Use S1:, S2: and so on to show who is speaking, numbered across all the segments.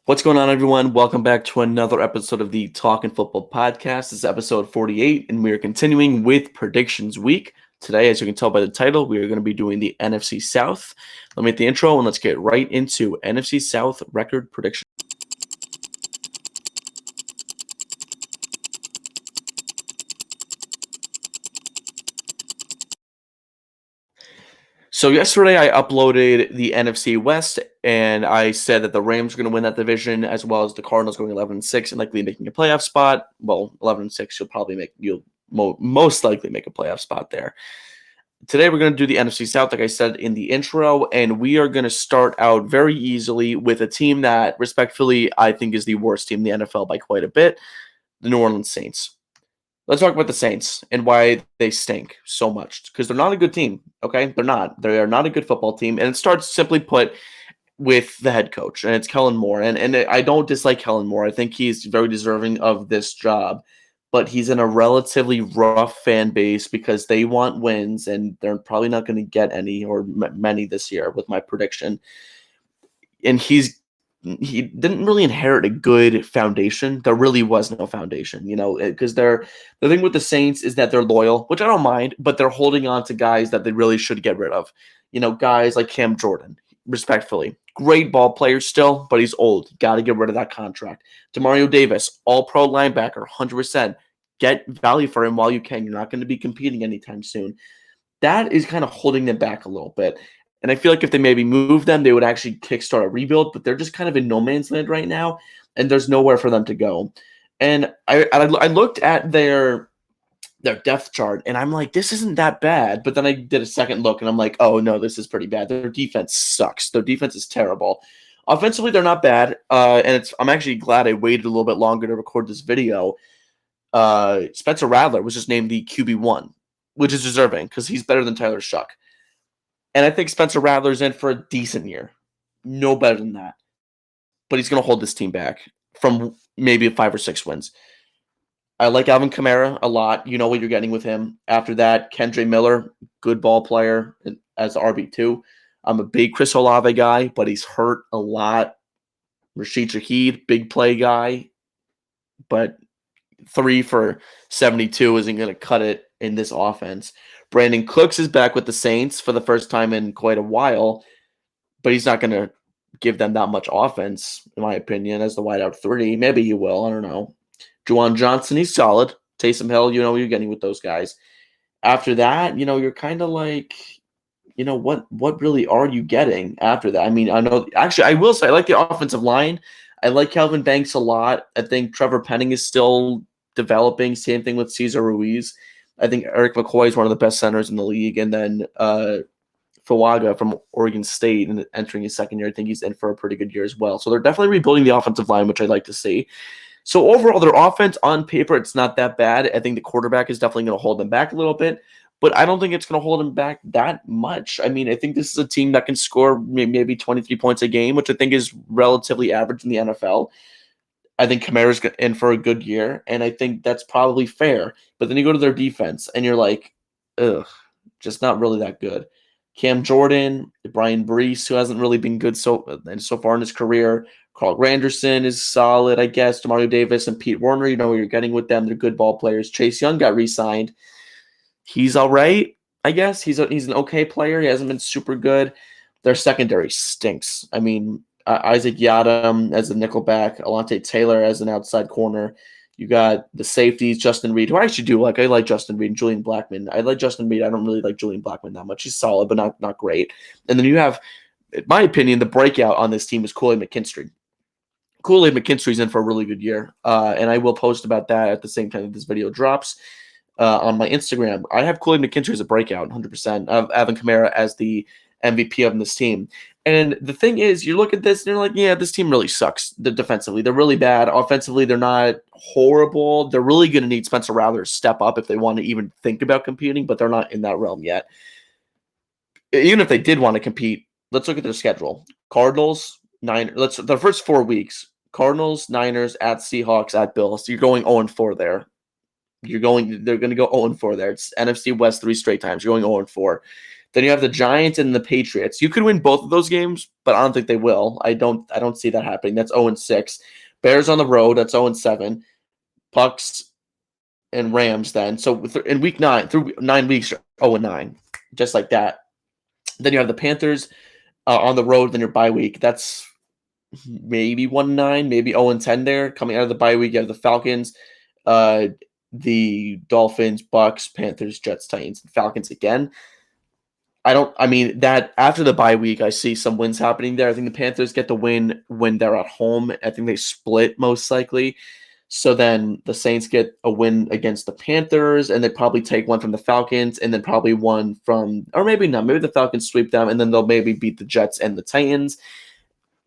S1: What's going on, everyone? Welcome back to another episode of the Talkin Football podcast. This is episode 48, and we are continuing with Predictions Week. Today, as you can tell by the title, we are going to be doing the NFC South. Let me hit the intro, and let's get right into NFC South record predictions. So yesterday I uploaded the NFC West, and I said that the Rams are going to win that division, as well as the Cardinals going 11-6 and likely making a playoff spot. Well, 11-6, you'll most likely make a playoff spot there. Today we're going to do the NFC South, like I said in the intro, and we are going to start out very easily with a team that, respectfully, I think is the worst team in the NFL by quite a bit, the New Orleans Saints. Let's talk about the Saints and why they stink so much, because they're not a good team, okay? They're not. They are not a good football team, and it starts, simply put, with the head coach, and it's Kellen Moore. And I don't dislike Kellen Moore. I think he's very deserving of this job, but he's in a relatively rough fan base because they want wins, and they're probably not going to get any or many this year with my prediction. And he didn't really inherit a good foundation. There really was no foundation, because the thing with the Saints is that they're loyal, which I don't mind, but they're holding on to guys that they really should get rid of. Guys like Cam Jordan, respectfully, great ball player still, but he's old. Got to get rid of that contract. Demario Davis, all-pro linebacker, 100%. Get value for him while you can. You're not going to be competing anytime soon. That is kind of holding them back a little bit. And I feel like if they maybe move them, they would actually kickstart a rebuild, but they're just kind of in no man's land right now, and there's nowhere for them to go. And I looked at their depth chart, and I'm like, this isn't that bad. But then I did a second look, and I'm like, oh, no, this is pretty bad. Their defense sucks. Their defense is terrible. Offensively, they're not bad, and I'm actually glad I waited a little bit longer to record this video. Spencer Rattler was just named the QB1, which is deserving because he's better than Tyler Shuck. And I think Spencer Rattler's in for a decent year. No better than that. But he's going to hold this team back from maybe 5 or 6 wins. I like Alvin Kamara a lot. You know what you're getting with him. After that, Kendre Miller, good ball player as RB2. I'm a big Chris Olave guy, but he's hurt a lot. Rashid Shaheed, big play guy. But 3 for 72 isn't going to cut it in this offense. Brandon Cooks is back with the Saints for the first time in quite a while, but he's not going to give them that much offense, in my opinion, as the wideout 3. Maybe he will. I don't know. Juwan Johnson, he's solid. Taysom Hill, you know what you're getting with those guys. After that, you're kind of like, what really are you getting after that? I mean, I know, actually, I will say I like the offensive line. I like Calvin Banks a lot. I think Trevor Penning is still developing. Same thing with Cesar Ruiz. I think Eric McCoy is one of the best centers in the league. And then Fuaga from Oregon State and entering his second year, I think he's in for a pretty good year as well. So they're definitely rebuilding the offensive line, which I'd like to see. So overall, their offense on paper, it's not that bad. I think the quarterback is definitely going to hold them back a little bit, but I don't think it's going to hold them back that much. I mean, I think this is a team that can score maybe 23 points a game, which I think is relatively average in the NFL. I think Kamara's in for a good year, and I think that's probably fair. But then you go to their defense, and you're like, ugh, just not really that good. Cam Jordan, Brian Brees, who hasn't really been good so far in his career. Carl Granderson is solid, I guess. Demario Davis and Pete Werner, you know what you're getting with them. They're good ball players. Chase Young got re-signed. He's all right, I guess. He's an okay player. He hasn't been super good. Their secondary stinks. I mean, Isaac Yiadom as a nickelback, Alante Taylor as an outside corner. You got the safeties, Justin Reed, who I actually do like. I like Justin Reed and Julian Blackmon. I like Justin Reed. I don't really like Julian Blackmon that much. He's solid, but not great. And then you have, in my opinion, the breakout on this team is Kool-Aid McKinstry. Kool-Aid McKinstry's in for a really good year, and I will post about that at the same time that this video drops on my Instagram. I have Kool-Aid McKinstry as a breakout, 100%. I have Alvin Kamara as the MVP of this team. And the thing is, you look at this and you're like, yeah, this team really sucks defensively. They're really bad. Offensively, they're not horrible. They're really going to need Spencer Rattler to step up if they want to even think about competing, but they're not in that realm yet. Even if they did want to compete, let's look at their schedule. Cardinals, Niners. The first 4 weeks. Cardinals, Niners, at Seahawks, at Bills. So you're going 0-4 there. They're going to go 0-4 there. It's NFC West 3 straight times. You're going 0-4. Then you have the Giants and the Patriots. You could win both of those games, but I don't think they will. I don't see that happening. That's 0-6. Bears on the road, that's 0-7. Bucks and Rams then. So in week 9, through 9 weeks, 0-9. Just like that. Then you have the Panthers on the road, then your bye week. That's maybe 1-9, maybe 0-10 there. Coming out of the bye week, you have the Falcons, uh, the Dolphins, Bucks, Panthers, Jets, Titans, and Falcons again. I mean, that after the bye week, I see some wins happening there. I think the Panthers get the win when they're at home. I think they split most likely. So then the Saints get a win against the Panthers, and they probably take one from the Falcons, and then probably one from, or maybe not. Maybe the Falcons sweep them, and then they'll maybe beat the Jets and the Titans.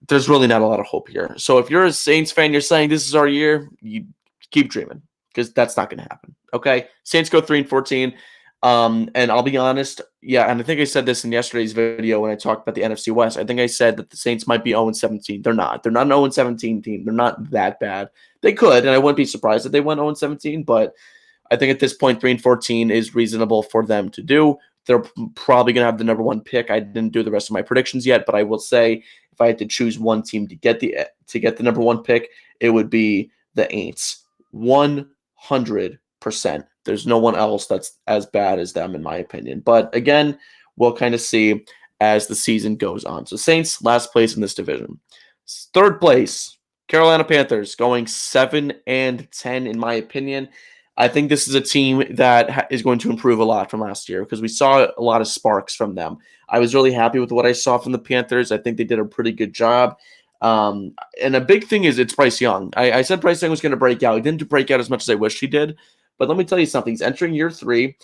S1: There's really not a lot of hope here. So if you're a Saints fan, you're saying this is our year, you keep dreaming, because that's not going to happen. Okay, Saints go 3-14. And I'll be honest, yeah, and I think I said this in yesterday's video when I talked about the NFC West. I think I said that the Saints might be 0-17. They're not. They're not an 0-17 team. They're not that bad. They could, and I wouldn't be surprised if they went 0-17, but I think at this point, 3-14 is reasonable for them to do. They're probably going to have the number 1 pick. I didn't do the rest of my predictions yet, but I will say if I had to choose one team to get the number 1 pick, it would be the Aints. 100%. There's no one else that's as bad as them, in my opinion. But again, we'll kind of see as the season goes on. So Saints, last place in this division. Third place, Carolina Panthers, going 7-10, in my opinion. I think this is a team that is going to improve a lot from last year because we saw a lot of sparks from them. I was really happy with what I saw from the Panthers. I think they did a pretty good job. And a big thing is it's Bryce Young. I said Bryce Young was going to break out. He didn't break out as much as I wish he did. But let me tell you something. He's entering year 3.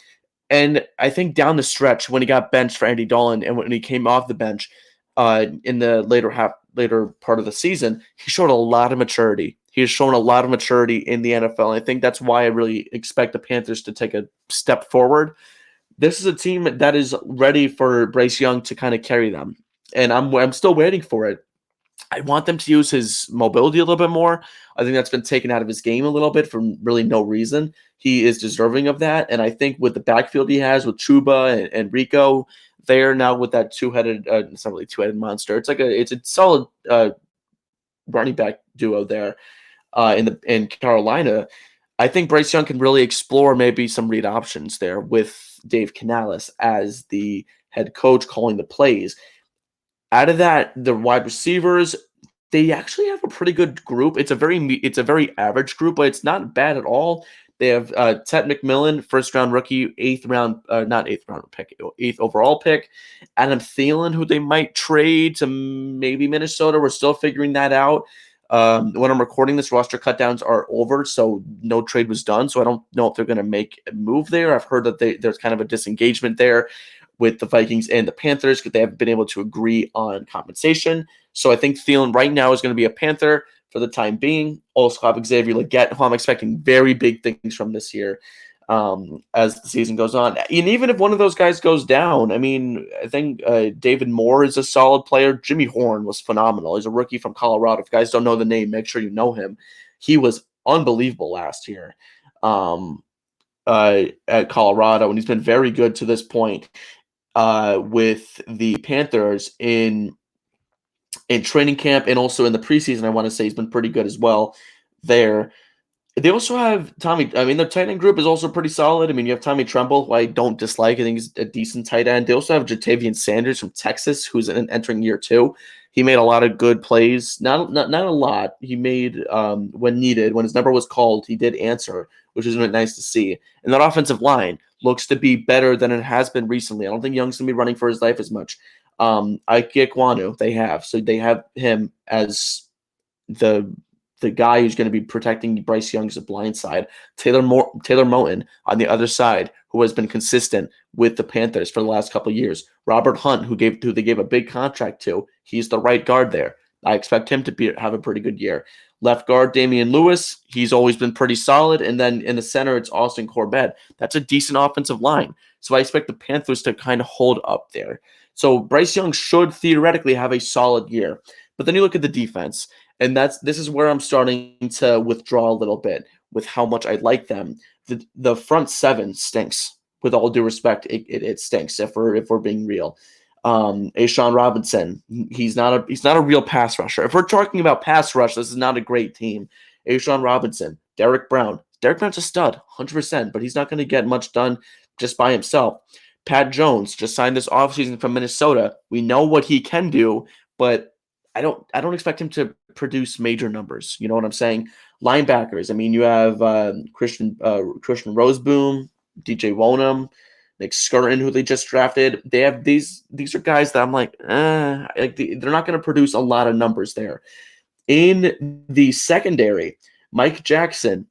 S1: And I think down the stretch, when he got benched for Andy Dolan and when he came off the bench in the later part of the season, he showed a lot of maturity. He has shown a lot of maturity in the NFL. And I think that's why I really expect the Panthers to take a step forward. This is a team that is ready for Bryce Young to kind of carry them. And I'm still waiting for it. I want them to use his mobility a little bit more. I think that's been taken out of his game a little bit for really no reason. He is deserving of that. And I think with the backfield he has with Chuba and Rico there now with that two-headed, it's not really two-headed monster. It's a solid running back duo there in Carolina. I think Bryce Young can really explore maybe some read options there with Dave Canales as the head coach calling the plays. Out of that, the wide receivers, they actually have a pretty good group. It's a very average group, but it's not bad at all. They have Ted McMillan, first-round rookie, eighth overall pick. Adam Thielen, who they might trade to maybe Minnesota. We're still figuring that out. When I'm recording this, roster cutdowns are over, so no trade was done. So I don't know if they're going to make a move there. I've heard that there's kind of a disengagement there with the Vikings and the Panthers because they haven't been able to agree on compensation. So I think Thielen right now is going to be a Panther for the time being. Also have Xavier Legette, who I'm expecting very big things from this year as the season goes on. And even if one of those guys goes down, I mean, I think David Moore is a solid player. Jimmy Horn was phenomenal. He's a rookie from Colorado. If you guys don't know the name, make sure you know him. He was unbelievable last year at Colorado, and he's been very good to this point with the Panthers in training camp and also in the preseason. I want to say he's been pretty good as well there. They also have Tommy. I mean, their tight end group is also pretty solid. I mean, you have Tommy Tremble, who I don't dislike. I think he's a decent tight end. They also have Jatavian Sanders from Texas, who's entering year 2. He made a lot of good plays. Not a lot. He made when needed. When his number was called, he did answer, which is nice to see. And that offensive line looks to be better than it has been recently. I don't think Young's going to be running for his life as much. Ike Ekwonu, they have. So they have him as the guy who's going to be protecting Bryce Young's blind side. Taylor Moton on the other side, who has been consistent with the Panthers for the last couple of years. Robert Hunt, who they gave a big contract to, he's the right guard there. I expect him to have a pretty good year. Left guard, Damian Lewis, he's always been pretty solid. And then in the center, it's Austin Corbett. That's a decent offensive line. So I expect the Panthers to kind of hold up there. So Bryce Young should theoretically have a solid year. But then you look at the defense, and this is where I'm starting to withdraw a little bit with how much I like them. The front seven stinks with all due respect, it stinks if we're being real. Ashawn Robinson, he's not a real pass rusher. If we're talking about pass rush, this is not a great team. Ashawn Robinson, Derek Brown. Derek Brown's a stud, 100%, but he's not going to get much done just by himself. Pat Jones just signed this offseason from Minnesota. We know what he can do, but I don't expect him to produce major numbers. You know what I'm saying? Linebackers. I mean, you have Christian Roseboom, DJ Wonham, Nick Skirton, who they just drafted. They have these are guys that I'm like they're not going to produce a lot of numbers there. In the secondary, Mike Jackson,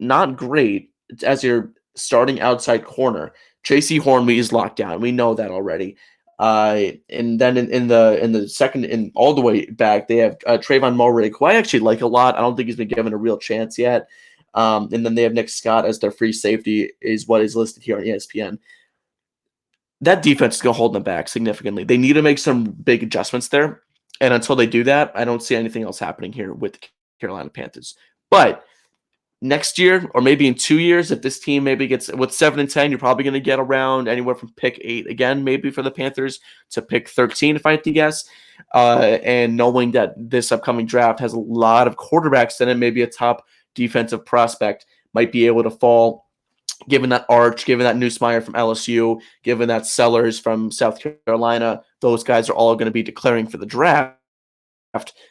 S1: not great as your starting outside corner. Tracy Hornby is locked down. We know that already. And then in the second and all the way back, they have Trayvon Mulrig, who I actually like a lot. I don't think he's been given a real chance yet. And then they have Nick Scott as their free safety, is what is listed here on ESPN. That defense is going to hold them back significantly. They need to make some big adjustments there. And until they do that, I don't see anything else happening here with the Carolina Panthers. But next year, or maybe in 2 years, if this team maybe gets with 7-10, you're probably going to get around anywhere from pick 8 again, maybe for the Panthers, to pick 13, if I had to guess. And knowing that this upcoming draft has a lot of quarterbacks in it, maybe a top defensive prospect might be able to fall. Given that Arch, given that Nussmeier from LSU, given that Sellers from South Carolina, those guys are all going to be declaring for the draft.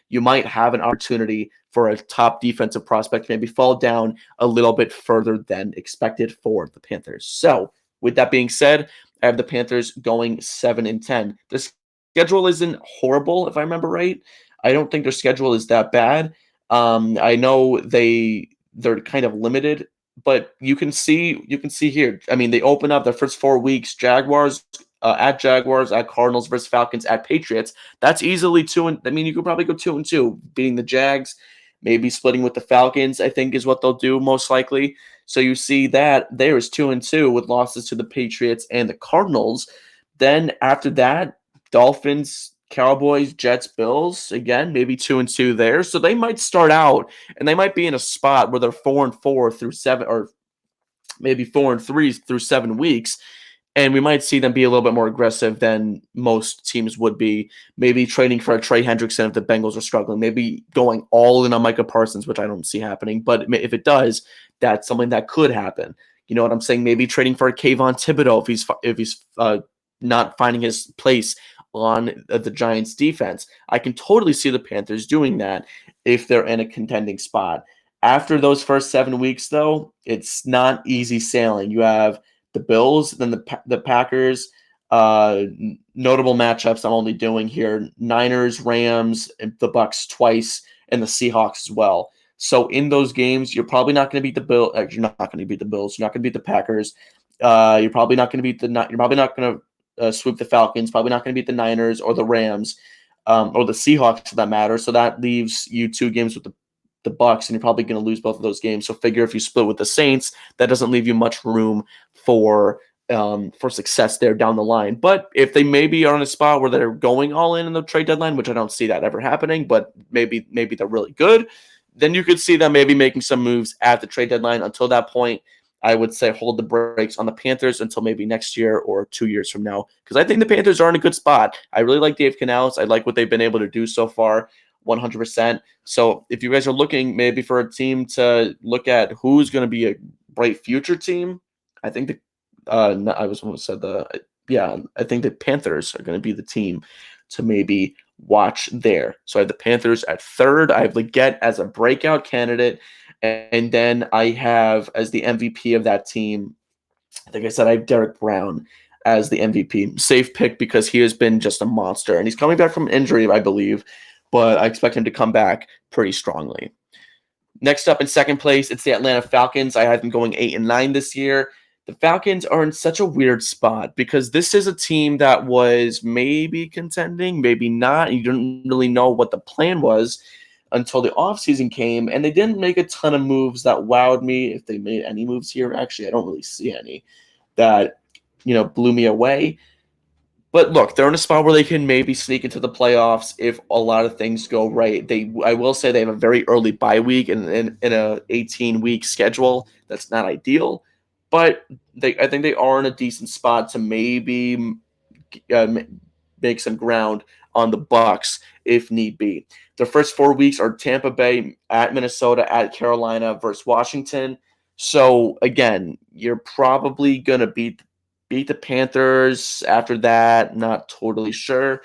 S1: You might have an opportunity for a top defensive prospect maybe fall down a little bit further than expected for the Panthers. So, with that being said, I have the Panthers going 7-10. The schedule isn't horrible, if I remember right. I don't think their schedule is that bad. I know they're kind of limited, but you can see here. I mean, they open up their first 4 weeks: Jaguars, at Cardinals versus Falcons, at Patriots. That's easily you could probably go 2-2, beating the Jags, maybe splitting with the Falcons, I think is what they'll do most likely. So you see that there is 2-2 with losses to the Patriots and the Cardinals. Then after that, Dolphins, Cowboys, Jets, Bills, again, maybe 2-2 there. So they might start out and they might be in a spot where they're 4-4 through 7, or maybe 4-3 through 7 weeks. And we might see them be a little bit more aggressive than most teams would be. Maybe trading for a Trey Hendrickson if the Bengals are struggling. Maybe going all in on Micah Parsons, which I don't see happening. But if it does, that's something that could happen. You know what I'm saying? Maybe trading for a Kayvon Thibodeau if he's not finding his place on the Giants defense. I can totally see the Panthers doing that if they're in a contending spot. After those first 7 weeks, though, it's not easy sailing. You have the Bills, then the Packers. Notable matchups I'm only doing here: Niners, Rams, and the Bucks twice, and the Seahawks as well. So in those games, you're probably not going to beat the Bills. You're not going to beat the Bills. You're not going to beat the Packers. You're probably not going to beat You're probably not going to sweep the Falcons. Probably not going to beat the Niners or the Rams, or the Seahawks for that matter. So that leaves you 2 games with the Bucks, and you're probably going to lose both of those games. So figure if you split with the Saints, that doesn't leave you much room for success there down the line. But if they maybe are in a spot where they're going all in the trade deadline, which I don't see that ever happening, but maybe they're really good, then you could see them maybe making some moves at the trade deadline. Until that point, I would say hold the brakes on the Panthers until maybe next year or 2 years from now, because I think the Panthers are in a good spot. I really like Dave Canales. I like what they've been able to do so far. 100%. So if you guys are looking maybe for a team to look at who's going to be a bright future team, I think I think the Panthers are going to be the team to maybe watch there. So I have the Panthers at 3rd. I have Leggett as a breakout candidate, and then I have as the MVP of that team, I think I said I have Derek Brown as the MVP. Safe pick because he has been just a monster, and he's coming back from injury, I believe, but I expect him to come back pretty strongly. Next up in second place, it's the Atlanta Falcons. I have them going 8-9 this year. The Falcons are in such a weird spot because this is a team that was maybe contending, maybe not. You didn't really know what the plan was until the offseason came, and they didn't make a ton of moves that wowed me. If they made any moves here, actually, I don't really see any that, blew me away. But look, they're in a spot where they can maybe sneak into the playoffs if a lot of things go right. I will say they have a very early bye week in a 18-week schedule. That's not ideal, but I think they are in a decent spot to maybe uh, make some ground on the Bucks if need be. The first 4 weeks are Tampa Bay, at Minnesota, at Carolina versus Washington. So again, you're probably gonna beat the Panthers after that. Not totally sure.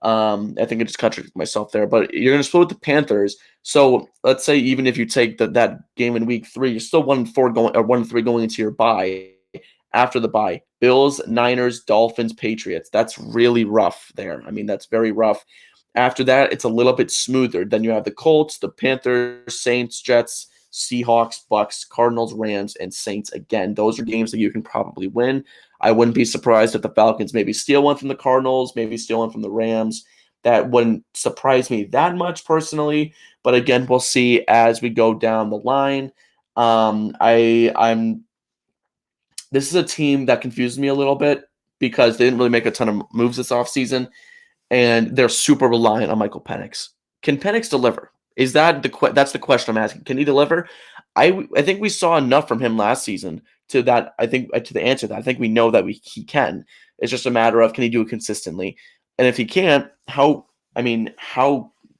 S1: I think I just contradicted myself there, but you're gonna split with the Panthers. So let's say even if you take that game in week 3, you're still 1-4 going, or 1-3 going into your bye. After the bye, Bills, Niners, Dolphins, Patriots. That's really rough there. I mean, that's very rough. After that, it's a little bit smoother. Then you have the Colts, the Panthers, Saints, Jets, Seahawks, Bucks, Cardinals, Rams, and Saints again. Those are games that you can probably win. I wouldn't be surprised if the Falcons maybe steal one from the Cardinals, maybe steal one from the Rams. That wouldn't surprise me that much personally. But again, we'll see as we go down the line. I'm This is a team that confuses me a little bit because they didn't really make a ton of moves this offseason, and they're super reliant on Michael Penix. Can Penix deliver? Is that that's the question I'm asking? Can he deliver? I think we saw enough from him last season to that. I think to the answer to that I think we know that he can. It's just a matter of can he do it consistently, and if he can't, how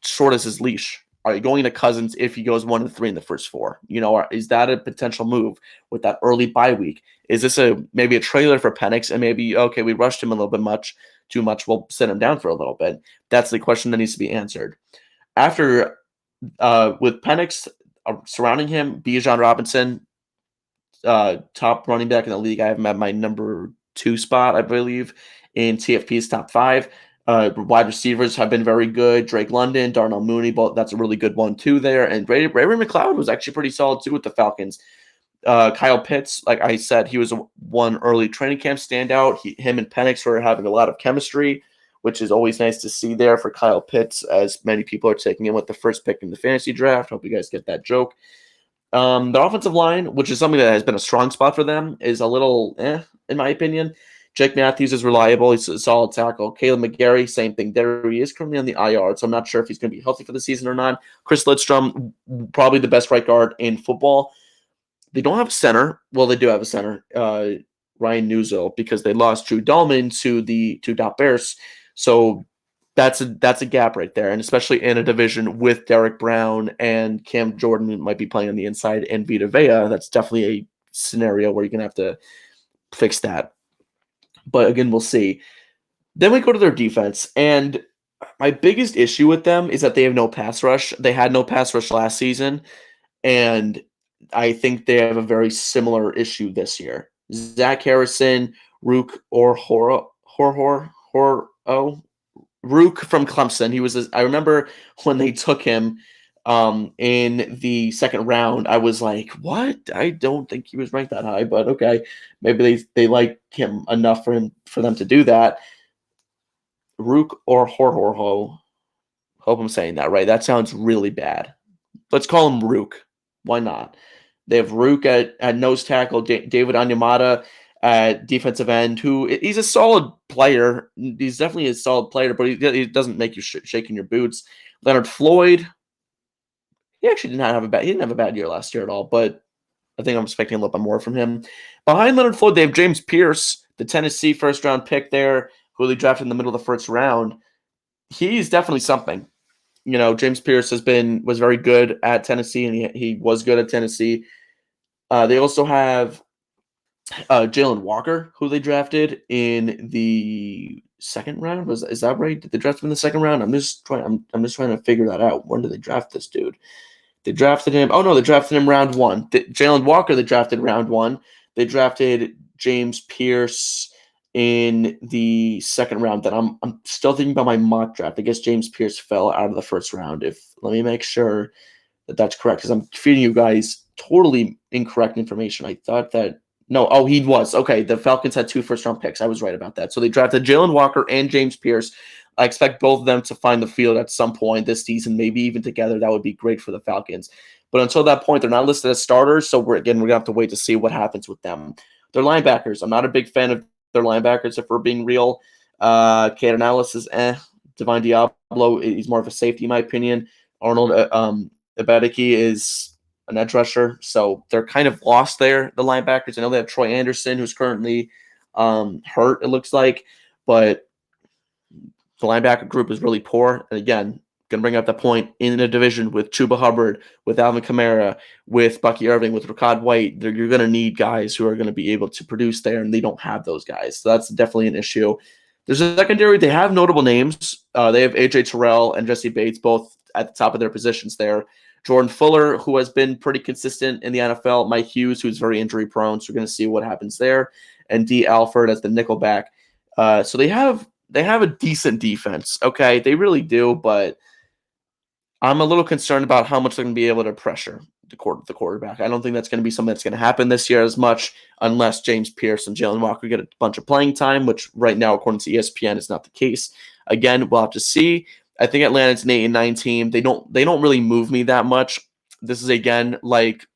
S1: short is his leash? Are you going to Cousins if he goes 1-3 in the first 4? Is that a potential move with that early bye week? Is this maybe a trailer for Penix and maybe okay we rushed him a little bit too much? We'll sit him down for a little bit. That's the question that needs to be answered. After with Penix surrounding him, Bijan Robinson, top running back in the league. I have him at my number 2 spot, I believe, in TFP's top 5. Wide receivers have been very good. Drake London, Darnell Mooney, both that's a really good one too there. And Ray McLeod was actually pretty solid too with the Falcons. Kyle Pitts, like I said, he was one early training camp standout. Him and Penix were having a lot of chemistry, which is always nice to see there for Kyle Pitts, as many people are taking him with the first pick in the fantasy draft. Hope you guys get that joke. The offensive line, which is something that has been a strong spot for them, is a little in my opinion. Jake Matthews is reliable. He's a solid tackle. Caleb McGarry, same thing. There he is currently on the IR, so I'm not sure if he's going to be healthy for the season or not. Chris Lidstrom, probably the best right guard in football. They don't have a center. Well, they do have a center, Ryan Newsel, because they lost Drew Dahlman to the Dot Bears. So that's a gap right there, and especially in a division with Derek Brown and Cam Jordan, who might be playing on the inside, and Vita Vea. That's definitely a scenario where you're gonna have to fix that. But again, we'll see. Then we go to their defense, and my biggest issue with them is that they have no pass rush. They had no pass rush last season, and I think they have a very similar issue this year. Zach Harrison, Rook or Rook from Clemson. I remember when they took him in the second round, I was like, what? I don't think he was ranked that high, but okay. Maybe they like him enough for them to do that. Rook or Horhorho. Hope I'm saying that right. That sounds really bad. Let's call him Rook. Why not? They have Rook at nose tackle, David Onyemata at defensive end, who he's a solid player. He's definitely a solid player, but he doesn't make you shaking your boots. Leonard Floyd, he actually didn't have a bad year last year at all, but I think I'm expecting a little bit more from him. Behind Leonard Floyd, they have James Pierce, the Tennessee first round pick there, who they drafted in the middle of the first round. He's definitely something. James Pierce was very good at Tennessee, and he was good at Tennessee. They also have Jalen Walker, who they drafted in the second round. Is that right? Did they draft him in the second round? I'm just trying to figure that out. When did they draft this dude? They drafted him. Oh no, they drafted him round 1. Jalen Walker, they drafted round 1. They drafted James Pierce in the second round. That I'm still thinking about my mock draft. I guess James Pierce fell out of the first round. Let me make sure that that's correct, because I'm feeding you guys totally incorrect information. I thought that no, oh, he was. Okay, the Falcons had 2 first-round picks. I was right about that. So they drafted Jalen Walker and James Pierce. I expect both of them to find the field at some point this season, maybe even together. That would be great for the Falcons. But until that point, they're not listed as starters, so we're going to have to wait to see what happens with them. Their linebackers, I'm not a big fan of their linebackers, if we're being real. Caden Ellis is Divine Diablo, he's more of a safety, in my opinion. Arnold Abadiki is an edge rusher. So they're kind of lost there, the linebackers. I know they have Troy Anderson, who's currently hurt, it looks like. But the linebacker group is really poor. And again, going to bring up that point in a division with Chuba Hubbard, with Alvin Kamara, with Bucky Irving, with Rachaad White. You're going to need guys who are going to be able to produce there, and they don't have those guys. So that's definitely an issue. There's a secondary. They have notable names. They have A.J. Terrell and Jesse Bates, both at the top of their positions there. Jordan Fuller, who has been pretty consistent in the NFL. Mike Hughes, who's very injury prone. So we're going to see what happens there. And D. Alford as the nickelback. So they have a decent defense. Okay, they really do, but I'm a little concerned about how much they're going to be able to pressure the quarterback. I don't think that's going to be something that's going to happen this year as much unless James Pierce and Jalen Walker get a bunch of playing time, which right now, according to ESPN, is not the case. Again, we'll have to see. I think Atlanta's an 8-9 team. They don't really move me that much. This is, again, like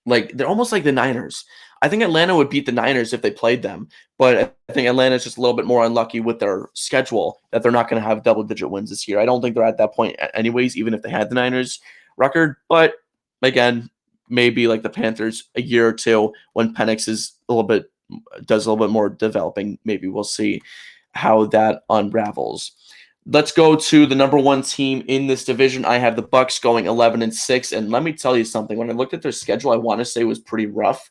S1: they're almost like the Niners. I think Atlanta would beat the Niners if they played them, but I think Atlanta's just a little bit more unlucky with their schedule that they're not going to have double-digit wins this year. I don't think they're at that point anyways, even if they had the Niners record. But again, maybe like the Panthers a year or two when Penix is does a little bit more developing. Maybe we'll see how that unravels. Let's go to the number one team in this division. I have the Bucs going 11-6, and let me tell you something. When I looked at their schedule, I want to say it was pretty rough.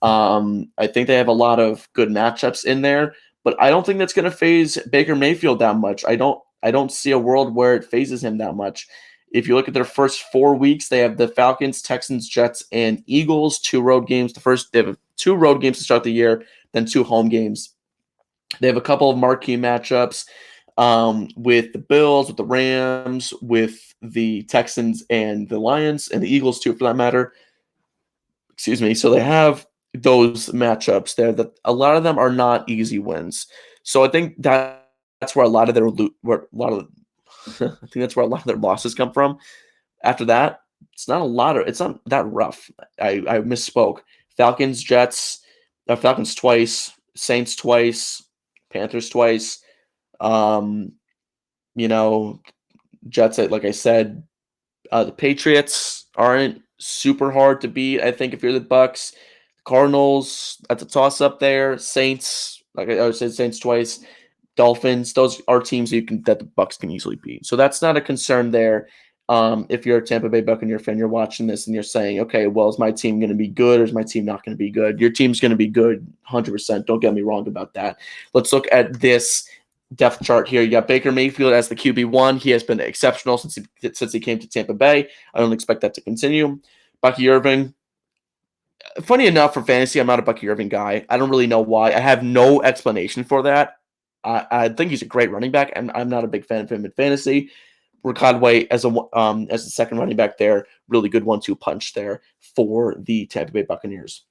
S1: I think they have a lot of good matchups in there, but I don't think that's going to phase Baker Mayfield that much. I don't see a world where it phases him that much. If you look at their first 4 weeks, they have the Falcons, Texans, Jets, and Eagles, 2 road games. They have 2 road games to start the year, then 2 home games. They have a couple of marquee matchups with the Bills, with the Rams, with the Texans and the Lions, and the Eagles too, for that matter. Excuse me. So they have those matchups there that a lot of them are not easy wins. So I think that's where a lot of their I think that's where a lot of their losses come from. After that, it's not that rough. I misspoke. Falcons twice, Saints twice, Panthers twice. Jets, like I said, the Patriots aren't super hard to beat. I think if you're the Bucs, Cardinals, that's a toss up there. Saints, like I said, Saints twice. Dolphins, those are teams that the Bucs can easily beat. So that's not a concern there. If you're a Tampa Bay Buccaneer fan, you're watching this and you're saying, okay, well, is my team going to be good or is my team not going to be good? Your team's going to be good, 100%. Don't get me wrong about that. Let's look at this depth chart here. You got Baker Mayfield as the QB1. He has been exceptional since he came to Tampa Bay. I don't expect that to continue. Bucky Irving. Funny enough, for fantasy, I'm not a Bucky Irving guy. I don't really know why. I have no explanation for that. I think he's a great running back, and I'm not a big fan of him in fantasy. Rachaad White as the second running back there, really good 1-2 punch there for the Tampa Bay Buccaneers.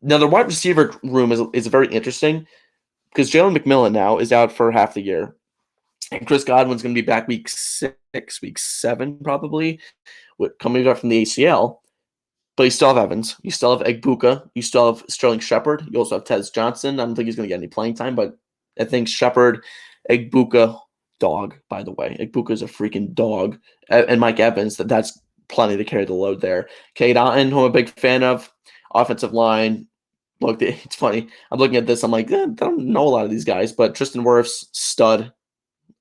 S1: Now, the wide receiver room is very interesting because Jalen McMillan now is out for half the year, and Chris Godwin's going to be back week 7 probably, coming back from the ACL. But you still have Evans. You still have Egbuka. You still have Sterling Shepard. You also have Tez Johnson. I don't think he's going to get any playing time, but I think Shepard, Egbuka, dog, by the way. Egbuka is a freaking dog. And Mike Evans, that's plenty to carry the load there. Cade Otton, who I'm a big fan of. Offensive line. Look, it's funny. I'm looking at this. I'm like, I don't know a lot of these guys, but Tristan Wirfs, stud.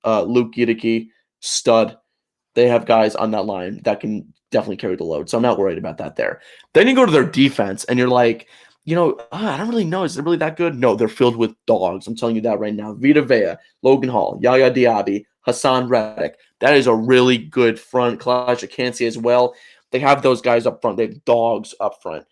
S1: Luke Gidicke, stud. They have guys on that line that can definitely carry the load. So I'm not worried about that there. Then you go to their defense, and you're like, I don't really know. Is it really that good? No, they're filled with dogs. I'm telling you that right now. Vita Vea, Logan Hall, Yaya Diaby, Hassan Reddick. That is a really good front. Kalijah Kancey as well. They have those guys up front. They have dogs up front.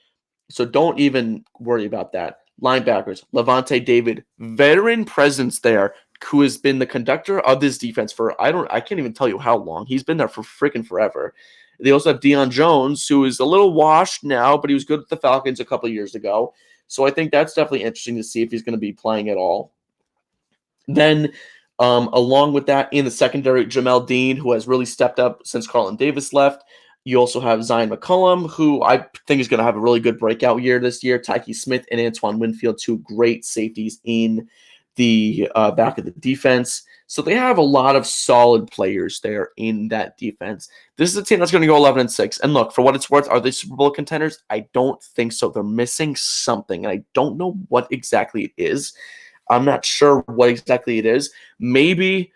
S1: So don't even worry about that. Linebackers, Levante David, veteran presence there, who has been the conductor of this defense for, I can't even tell you how long. He's been there for freaking forever. They also have Deion Jones, who is a little washed now, but he was good with the Falcons a couple of years ago. So I think that's definitely interesting to see if he's going to be playing at all. Then, along with that, in the secondary, Jamel Dean, who has really stepped up since Carlton Davis left. You also have Zion McCollum, who I think is going to have a really good breakout year this year. Tyke Smith and Antoine Winfield, 2 great safeties in the back of the defense. So they have a lot of solid players there in that defense. This is a team that's going to go 11-6. And look, for what it's worth, are they Super Bowl contenders? I don't think so. They're missing something, and I don't know what exactly it is. I'm not sure what exactly it is. Maybe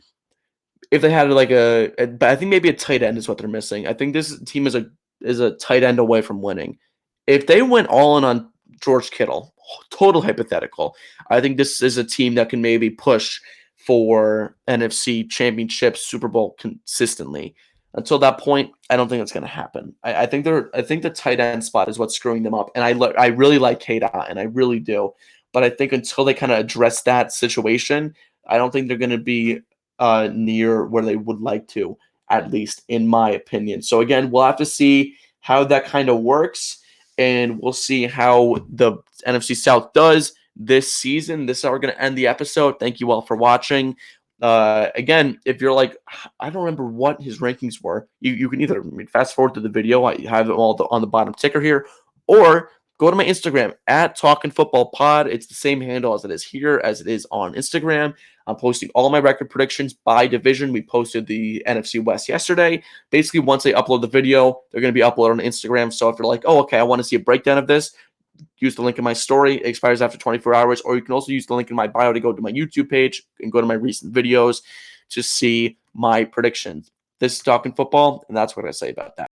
S1: if they had like but I think maybe a tight end is what they're missing. I think this team is a tight end away from winning. If they went all in on George Kittle, total hypothetical, I think this is a team that can maybe push for NFC Championship, Super Bowl consistently. Until that point, I don't think it's going to happen. I think the tight end spot is what's screwing them up, and I really like K-Dot, and I really do. But I think until they kind of address that situation, I don't think they're going to be near where they would like to, at least in my opinion. So again, we'll have to see how that kind of works, and we'll see how the NFC South does this season. This is how we're going to end the episode. Thank you all for watching. Again, if you're like, I don't remember what his rankings were, you can either fast forward to the video. I have them all on the bottom ticker here, or go to my Instagram at Talkin Football Pod. It's the same handle as it is here, as it is on Instagram. I'm posting all my record predictions by division. We posted the NFC West yesterday. Basically, once they upload the video, they're going to be uploaded on Instagram. So if you're like, oh, okay, I want to see a breakdown of this, use the link in my story. It expires after 24 hours. Or you can also use the link in my bio to go to my YouTube page and go to my recent videos to see my predictions. This is Talkin Football, and that's what I say about that.